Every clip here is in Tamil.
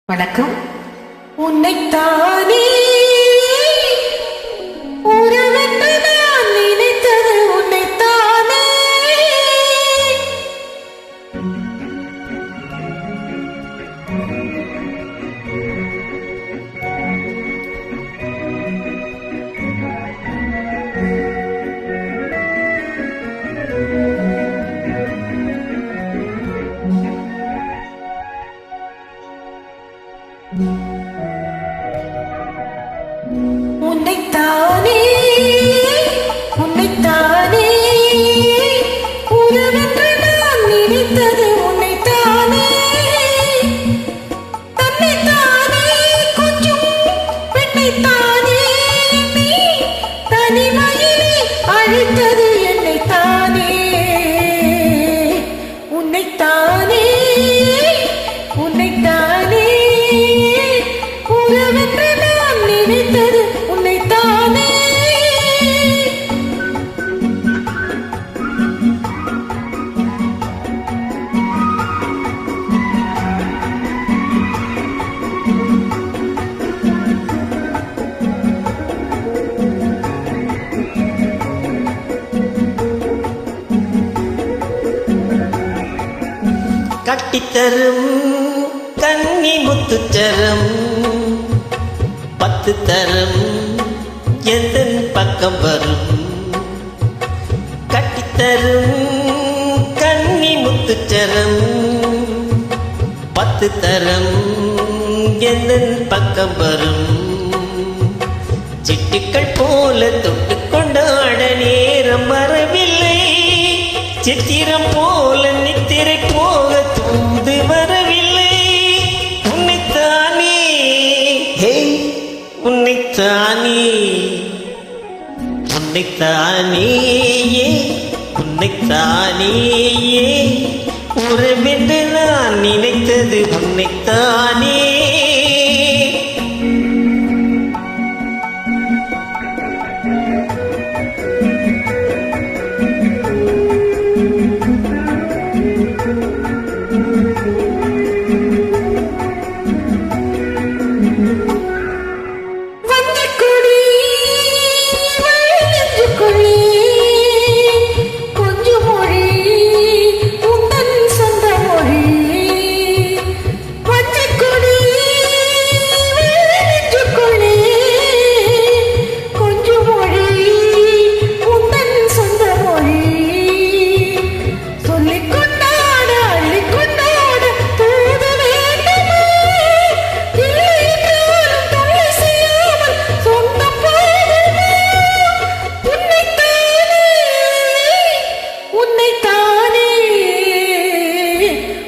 வணக்கம். உன்னைத்தானே உறவென்று நான் நினைத்தது உன்னைத்தானே. உன்னைத்தானே உன்னைத்தானே உறவென்று நான் நினைத்தது உன்னைத்தானே. தன்னைத்தானே கொஞ்சம் பெண்ணைத்தானே நீ தனிமையிலே அழைத்தது என்னைத்தானே. உன்னைத்தானே உன்னைத்தானே உறவென்று நான் நினைத்தது உன்னைத்தானே. கட்டித்தரும் கன்னி முத்துச்சரம் 10 தரம் எந்தன் பக்கம் வரும். கட்டித்தரும் கன்னி முத்துச்சரம் 10 தரம் எந்தன் பக்கம் வரும். சிட்டுக்கள் போல தொட்டு கொண்டாட நேரம் வரவில்லை. சித்திரம் போல நித்திரை போக தூது வரவில்லை. உன்னைத்தானே ஹே உன்னைத்தானே உன்னைத்தானே உன்னைத்தானே உறவென்று நான் நினைத்தது உன்னைத்தானே.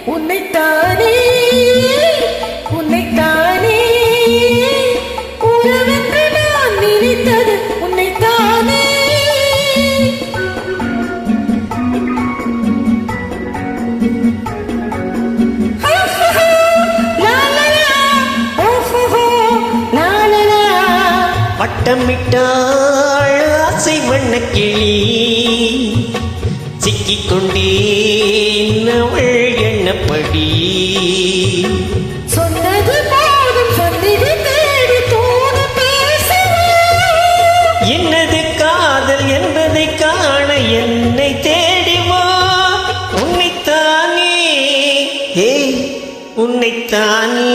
உன்னைத்தானே உன்னைத்தானே உறவென்று நான் நினைத்தது உன்னைத்தானே. வட்டமிட்டாள் ஆசை வண்ணக்கிளி சிக்கிக்கொண்டேன் அவள் எண்ணப்படி. சொன்னது போதும் சொன்னது தேடி தோண பேசுவா. என்னது காதல் என்பதை காண என்னை தேடிவா. உன்னைத்தானே ஹே உன்னைத்தானே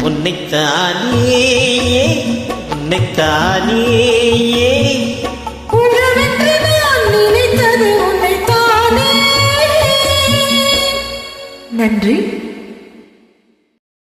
உன்னைத்தானே உன்னைத்தானே உறவென்று நான் நினைத்தது உன்னைத்தானே. நன்றி.